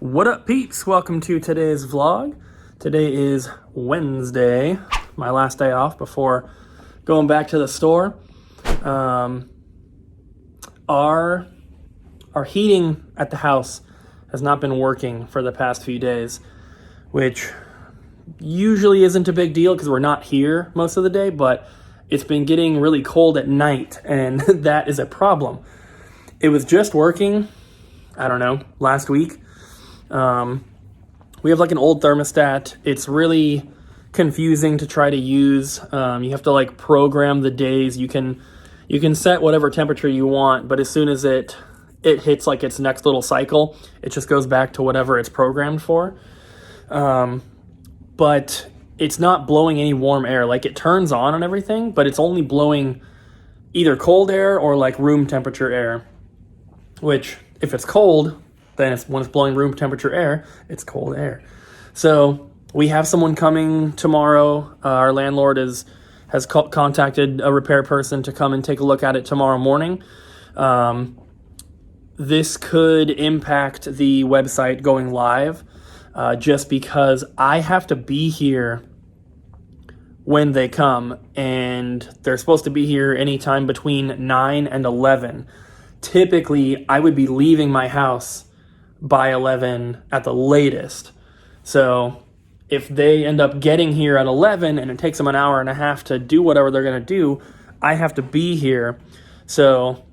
What up, peeps? Welcome to today's vlog. Today is Wednesday, my last day off before going back to the store. Our heating at the house has not been working for the past few days, which usually isn't a big deal because we're not here most of the day, but it's been getting really cold at night, and that is a problem. It was just working, I don't know, last week. We have like an old thermostat. It's really confusing to try to use. You have to like program the days. You can set whatever temperature you want, but as soon as it hits like its next little cycle, it just goes back to whatever it's programmed for. But it's not blowing any warm air. Like, it turns on and everything, but it's only blowing either cold air or like room temperature air, which if it's cold, then when it's blowing room temperature air, it's cold air. So we have someone coming tomorrow. Our landlord has contacted a repair person to come and take a look at it tomorrow morning. This could impact the website going live, just because I have to be here when they come, and they're supposed to be here anytime between 9 and 11. Typically, I would be leaving my house by 11 at the latest. So if they end up getting here at 11 and it takes them an hour and a half to do whatever they're going to do, I have to be here. So,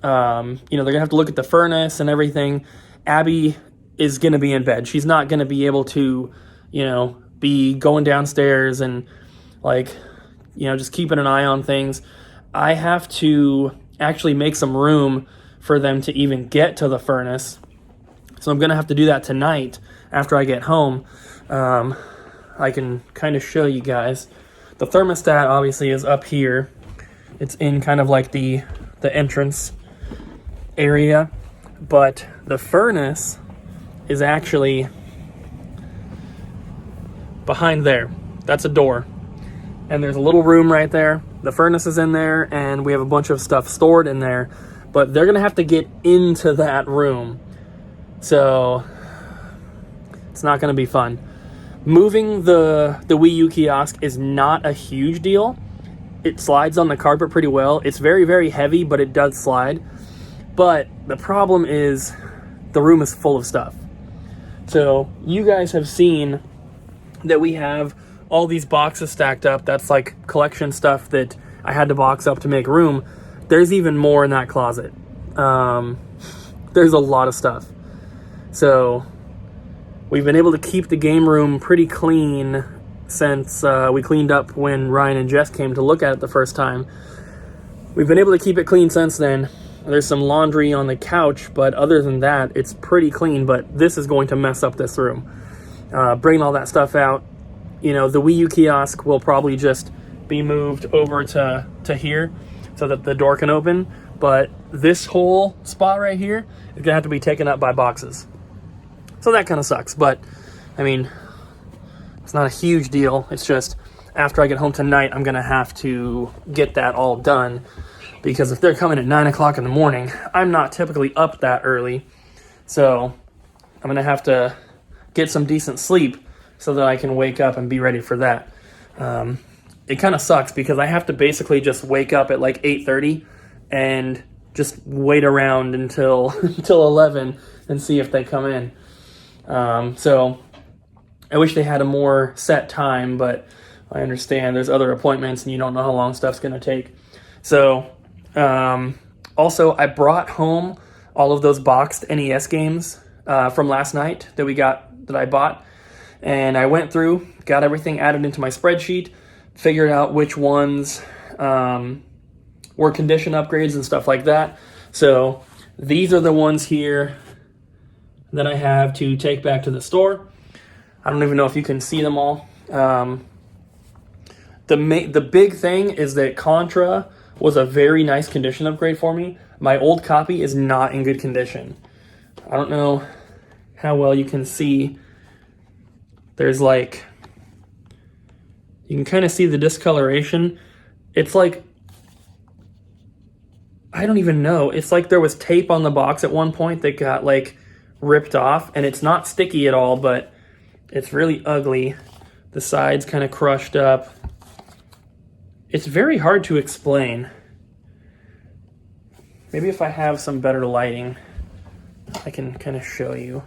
they're going to have to look at the furnace and everything. Abby is going to be in bed. She's not going to be able to, be going downstairs and just keeping an eye on things. I have to actually make some room for them to even get to the furnace. So I'm going to have to do that tonight after I get home. I can kind of show you guys. The thermostat obviously is up here. It's in kind of like the entrance area. But the furnace is actually behind there. That's a door. And there's a little room right there. The furnace is in there, and we have a bunch of stuff stored in there. But they're going to have to get into that room. So it's not going to be fun. Moving the Wii U kiosk is not a huge deal. It slides on the carpet pretty well. It's very, very heavy, but it does slide. But the problem is the room is full of stuff. So you guys have seen that we have all these boxes stacked up. That's like collection stuff that I had to box up to make room. There's even more in that closet. There's a lot of stuff. So we've been able to keep the game room pretty clean since we cleaned up when Ryan and Jess came to look at it the first time. We've been able to keep it clean since then. There's some laundry on the couch, but other than that, it's pretty clean. But this is going to mess up this room. Bringing all that stuff out. The Wii U kiosk will probably just be moved over to here so that the door can open. But this whole spot right here is going to have to be taken up by boxes. So that kind of sucks, but it's not a huge deal. It's just after I get home tonight, I'm going to have to get that all done, because if they're coming at 9 o'clock in the morning, I'm not typically up that early. So I'm going to have to get some decent sleep so that I can wake up and be ready for that. It kind of sucks because I have to basically just wake up at like 8:30 and just wait around until 11 and see if they come in. So I wish they had a more set time, but I understand there's other appointments and you don't know how long stuff's going to take. So, also I brought home all of those boxed NES games, from last night that I bought. And I went through, got everything added into my spreadsheet, figured out which ones, were condition upgrades and stuff like that. So these are the ones here that I have to take back to the store. I don't even know if you can see them all. The big thing is that Contra was a very nice condition upgrade for me. My old copy is not in good condition. I don't know how well you can see. There's you can kind of see the discoloration. It's like, I don't even know. It's like there was tape on the box at one point that got ripped off, and it's not sticky at all, but it's really ugly. The sides kind of crushed up. It's very hard to explain. Maybe if I have some better lighting, I can kind of show you.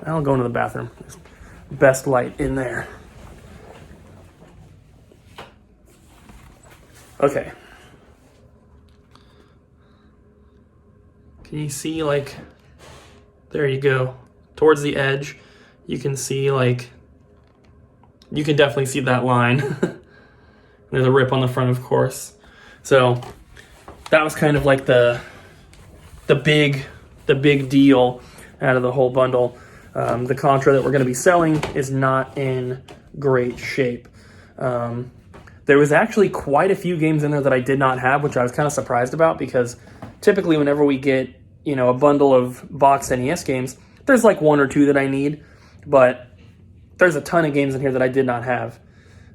I'll go into the bathroom. There's best light in there. Okay. Can you see, like, there you go. Towards the edge, you can see, like, you can definitely see that line. There's a rip on the front, of course. So that was kind of like the big deal out of the whole bundle. The Contra that we're going to be selling is not in great shape. There was actually quite a few games in there that I did not have, which I was kind of surprised about, because typically whenever we get, you know, a bundle of boxed NES games, there's like one or two that I need, but there's a ton of games in here that I did not have.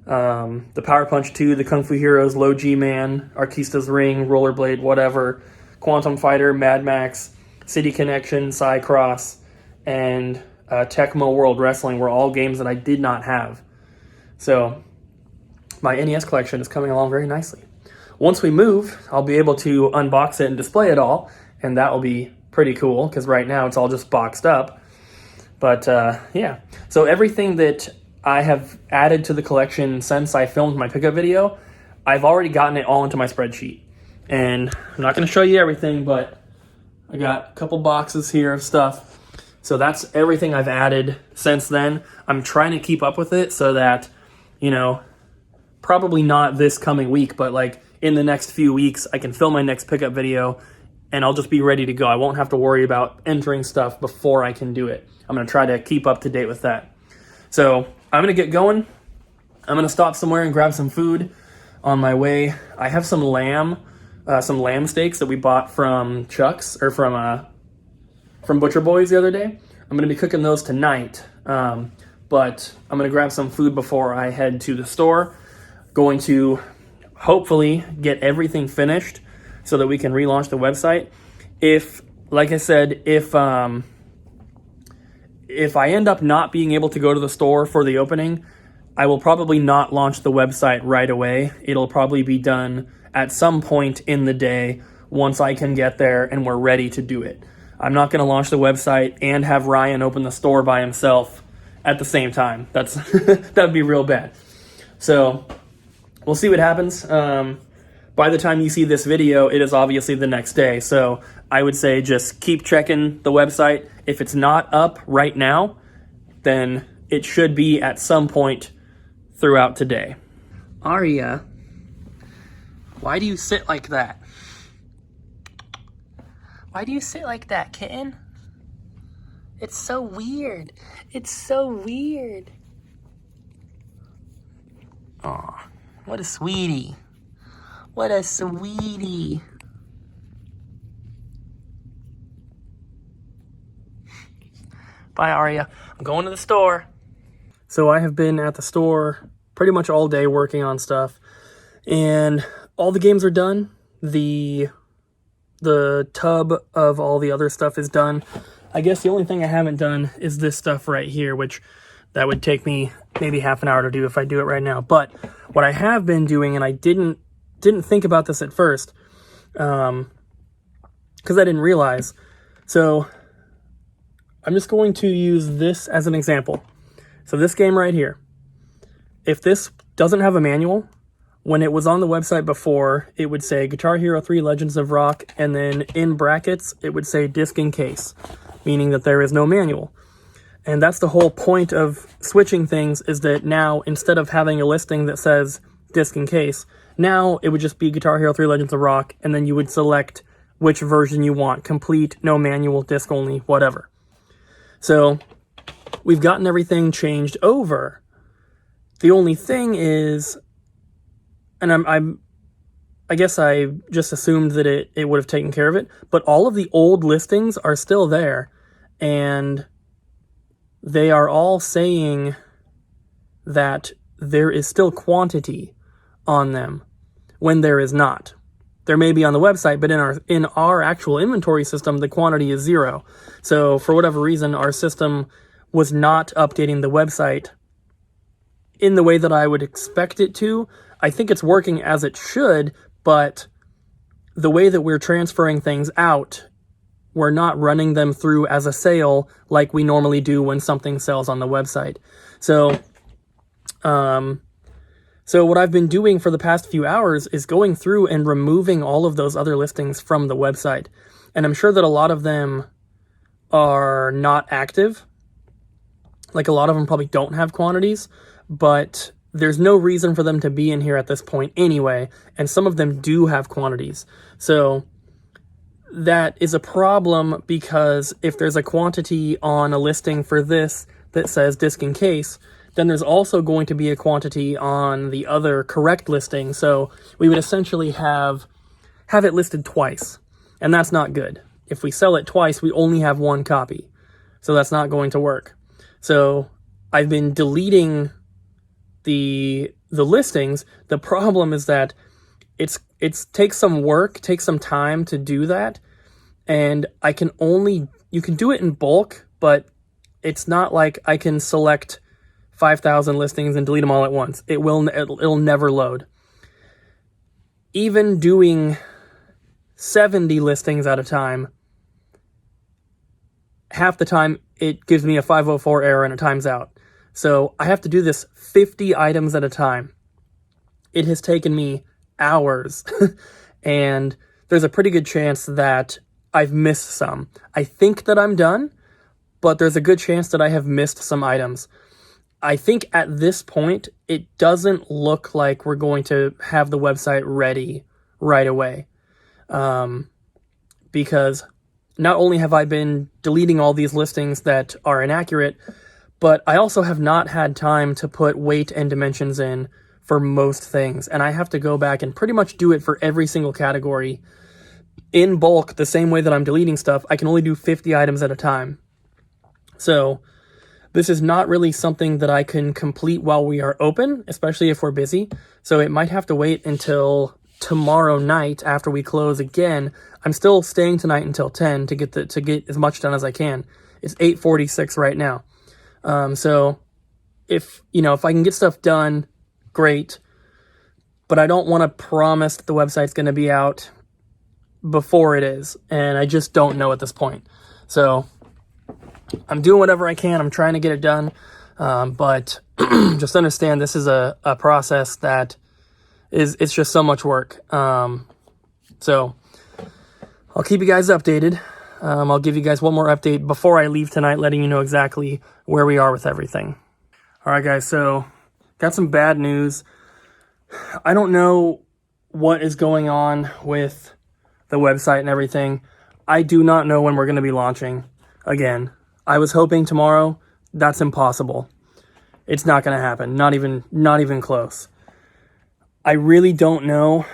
The Power Punch 2, the Kung Fu Heroes, Low G-Man, Arkista's Ring, Rollerblade, whatever, Quantum Fighter, Mad Max, City Connection, Cycross, and Tecmo World Wrestling were all games that I did not have. So my NES collection is coming along very nicely. Once we move, I'll be able to unbox it and display it all, and that will be pretty cool, because right now it's all just boxed up. But yeah, so everything that I have added to the collection since I filmed my pickup video, I've already gotten it all into my spreadsheet. And I'm not going to show you everything, but I got a couple boxes here of stuff. So that's everything I've added since then. I'm trying to keep up with it so that, you know, probably not this coming week, but like in the next few weeks, I can film my next pickup video and I'll just be ready to go. I won't have to worry about entering stuff before I can do it. I'm going to try to keep up to date with that. So I'm going to get going. I'm going to stop somewhere and grab some food on my way. I have some lamb steaks that we bought from Chuck's, or from Butcher Boys the other day. I'm going to be cooking those tonight, but I'm going to grab some food before I head to the store. Going to hopefully get everything finished so that we can relaunch the website. If, like I said, if I end up not being able to go to the store for the opening, I will probably not launch the website right away. It'll probably be done at some point in the day once I can get there and we're ready to do it. I'm not going to launch the website and have Ryan open the store by himself at the same time. That would be real bad. So we'll see what happens. By the time you see this video, it is obviously the next day. So I would say just keep checking the website. If it's not up right now, then it should be at some point throughout today. Aria, why do you sit like that? Why do you sit like that, kitten? It's so weird. It's so weird. Aw, what a sweetie. What a sweetie. Bye, Aria. I'm going to the store. So I have been at the store pretty much all day working on stuff, and all the games are done. The tub of all the other stuff is done. I guess the only thing I haven't done is this stuff right here, which that would take me maybe half an hour to do if I do it right now. But what I have been doing, and I didn't think about this at first, because I didn't realize. So I'm just going to use this as an example. So this game right here, if this doesn't have a manual, when it was on the website before, it would say Guitar Hero 3 Legends of Rock, and then in brackets, it would say disc in case, meaning that there is no manual. And that's the whole point of switching things, is that now, instead of having a listing that says disc in case, now it would just be Guitar Hero 3 Legends of Rock, and then you would select which version you want, complete, no manual, disc only, whatever. So we've gotten everything changed over. The only thing is, and I guess I just assumed that it would have taken care of it, but all of the old listings are still there, and they are all saying that there is still quantity on them when there is not. there may be on the website, but in our actual inventory system, the quantity is 0. So for whatever reason, our system was not updating the website in the way that I would expect it to. I think it's working as it should, but the way that we're transferring things out, we're not running them through as a sale like we normally do when something sells on the website. So what I've been doing for the past few hours is going through and removing all of those other listings from the website. And I'm sure that a lot of them are not active. Like, a lot of them probably don't have quantities, but there's no reason for them to be in here at this point anyway. And some of them do have quantities. So that is a problem, because if there's a quantity on a listing for this that says disc and case, then there's also going to be a quantity on the other correct listing. So we would essentially have it listed twice, and that's not good. If we sell it twice, we only have one copy. So that's not going to work. So I've been deleting the listings. The problem is that it takes some work, takes some time to do that. And you can do it in bulk, but it's not like I can select 5,000 listings and delete them all at once. It'll never load. Even doing 70 listings at a time, half the time it gives me a 504 error and it times out. So I have to do this 50 items at a time. It has taken me hours, and there's a pretty good chance that I've missed some. I think that I'm done, but there's a good chance that I have missed some items. I think at this point, it doesn't look like we're going to have the website ready right away. Because not only have I been deleting all these listings that are inaccurate, but I also have not had time to put weight and dimensions in for most things. And I have to go back and pretty much do it for every single category in bulk, the same way that I'm deleting stuff. I can only do 50 items at a time. So this is not really something that I can complete while we are open, especially if we're busy. So it might have to wait until tomorrow night after we close again. I'm still staying tonight until 10 to get as much done as I can. It's 8:46 right now. So if I can get stuff done, great. But I don't want to promise that the website's going to be out before it is, and I just don't know at this point. So I'm doing whatever I can. I'm trying to get it done. But just understand this is a process that it's just so much work. So I'll keep you guys updated. I'll give you guys one more update before I leave tonight, letting you know exactly where we are with everything. All right, guys. So got some bad news. I don't know what is going on with the website and everything. I do not know when we're going to be launching again. I was hoping tomorrow. That's impossible. It's not going to happen. Not even close. I really don't know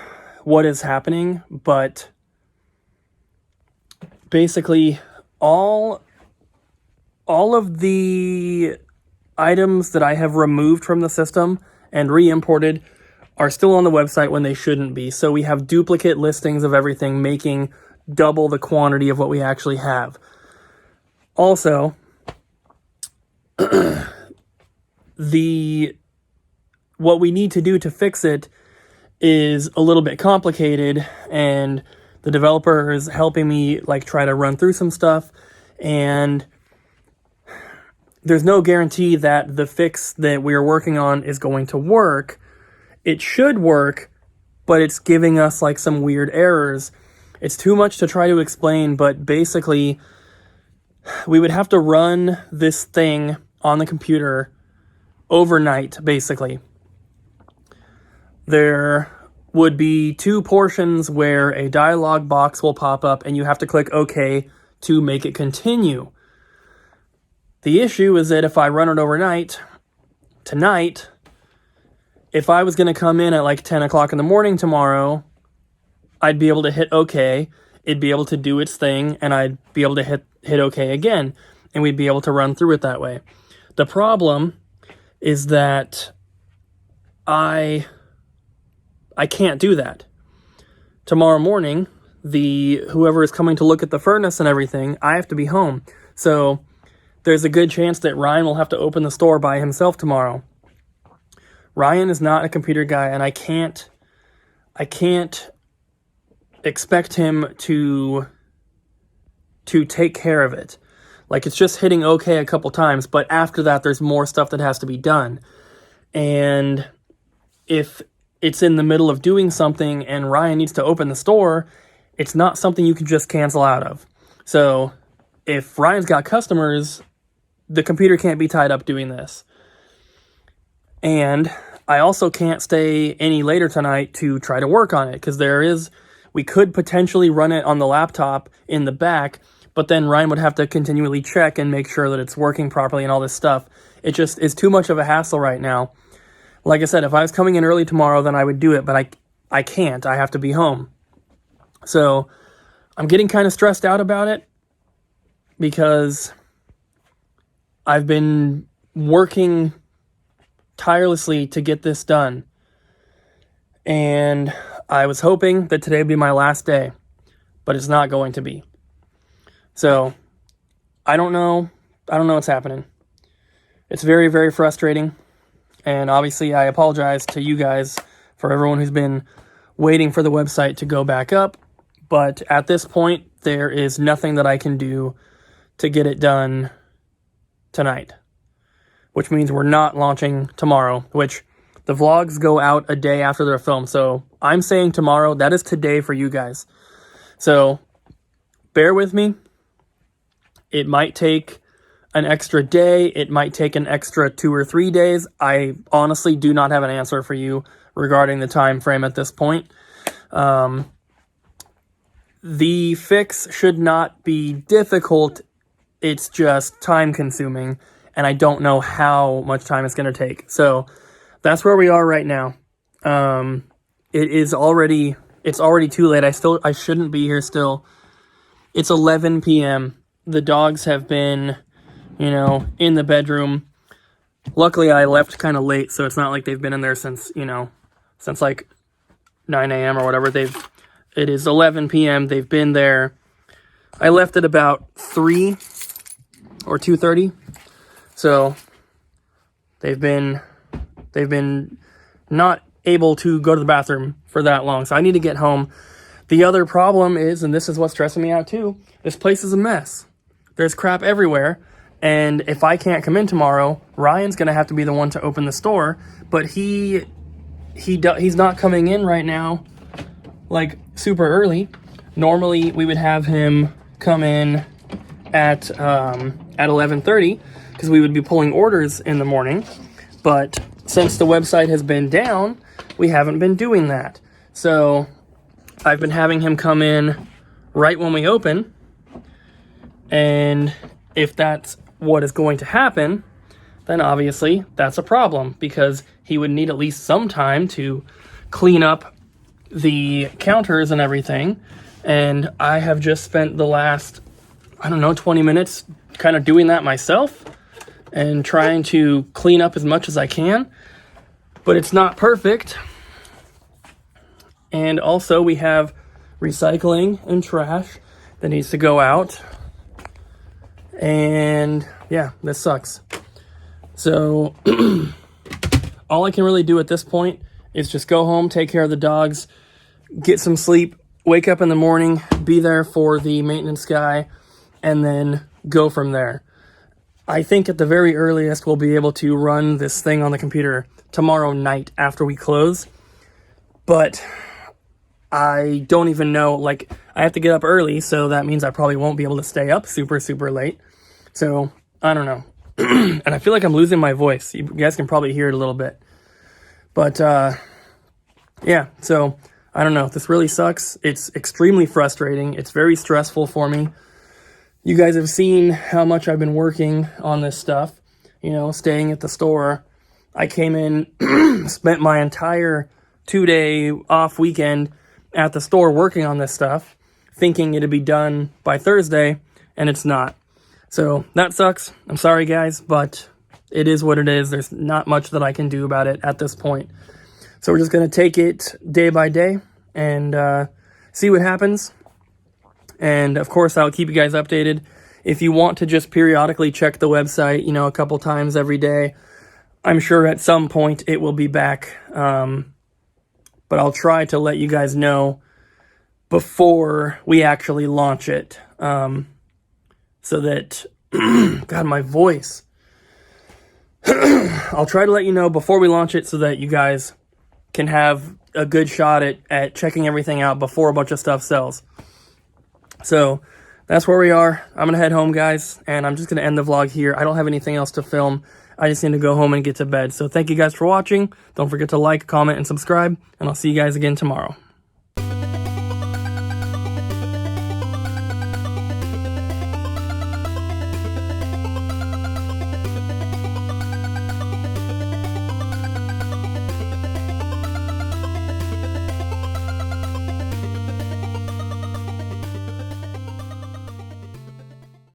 what is happening, but basically all of the items that I have removed from the system and re-imported are still on the website when they shouldn't be. So we have duplicate listings of everything, making double the quantity of what we actually have. Also, what we need to do to fix it is a little bit complicated, and the developer is helping me try to run through some stuff, and there's no guarantee that the fix that we're working on is going to work. It should work, but it's giving us some weird errors. It's too much to try to explain, but basically we would have to run this thing on the computer overnight, basically. There would be two portions where a dialog box will pop up and you have to click OK to make it continue. The issue is that if I run it overnight, tonight, if I was going to come in at 10 o'clock in the morning tomorrow, I'd be able to hit OK, it'd be able to do its thing, and I'd be able to hit OK again, and we'd be able to run through it that way. The problem is that I can't do that. tomorrow morning, whoever is coming to look at the furnace and everything, I have to be home. So there's a good chance that Ryan will have to open the store by himself tomorrow. Ryan is not a computer guy, and I can't expect him to take care of it. Like, it's just hitting okay a couple times, but after that, there's more stuff that has to be done. And if it's in the middle of doing something and Ryan needs to open the store, it's not something you can just cancel out of. So if Ryan's got customers, the computer can't be tied up doing this. And I also can't stay any later tonight to try to work on it, because we could potentially run it on the laptop in the back, but then Ryan would have to continually check and make sure that it's working properly and all this stuff. It just is too much of a hassle right now. Like I said, if I was coming in early tomorrow, then I would do it, but I can't. I have to be home. So I'm getting kind of stressed out about it, because I've been working tirelessly to get this done. And I was hoping that today would be my last day, but it's not going to be. So I don't know what's happening. It's very, very frustrating. And obviously I apologize to you guys, for everyone who's been waiting for the website to go back up. But at this point, there is nothing that I can do to get it done tonight, which means we're not launching tomorrow, which the vlogs go out a day after they're filmed. So I'm saying tomorrow, that is today for you guys. So bear with me. It might take an extra day. It might take an extra 2 or 3 days. I honestly do not have an answer for you regarding the time frame at this point. The fix should not be difficult. It's just time consuming, and I don't know how much time it's going to take. So that's where we are right now. It's already too late. I shouldn't be here still. It's 11 p.m. The dogs have been, in the bedroom. Luckily, I left kind of late, so it's not like they've been in there since like 9 a.m. or whatever. It is 11 p.m. They've been there. I left at about 3 or 2:30. So they've been not able to go to the bathroom for that long. So I need to get home. The other problem is, and this is what's stressing me out too, this place is a mess. There's crap everywhere. And if I can't come in tomorrow, Ryan's going to have to be the one to open the store. But he's not coming in right now, like, super early. Normally, we would have him come in at 11:30, because we would be pulling orders in the morning. But since the website has been down, we haven't been doing that. So I've been having him come in right when we open. And if that's what is going to happen, then obviously that's a problem, because he would need at least some time to clean up the counters and everything. And I have just spent the last, 20 minutes kind of doing that myself and trying to clean up as much as I can. But it's not perfect. And also we have recycling and trash that needs to go out. And yeah, this sucks. So all I can really do at this point is just go home, take care of the dogs, get some sleep, wake up in the morning, be there for the maintenance guy, and then go from there. I think at the very earliest we'll be able to run this thing on the computer tomorrow night after we close. But I don't even know, like, I have to get up early, so that means I probably won't be able to stay up super, super late. So, I don't know. And I feel like I'm losing my voice. You guys can probably hear it a little bit. But, yeah, so, I don't know. This really sucks. It's extremely frustrating. It's very stressful for me. You guys have seen how much I've been working on this stuff, staying at the store. I came in, spent my entire 2-day off weekend at the store working on this stuff, thinking it'd be done by Thursday, and it's not. So that sucks. I'm sorry, guys, but it is what it is. There's not much that I can do about it at this point. So we're just going to take it day by day and see what happens. And of course, I'll keep you guys updated. If you want to just periodically check the website, you know, a couple times every day, I'm sure at some point it will be back. But I'll try to let you guys know before we actually launch it. So that, God, my voice. I'll try to let you know before we launch it so that you guys can have a good shot at checking everything out before a bunch of stuff sells. So that's where we are. I'm going to head home, guys, and I'm just going to end the vlog here. I don't have anything else to film. I just need to go home and get to bed. So thank you guys for watching. Don't forget to like, comment, and subscribe, and I'll see you guys again tomorrow.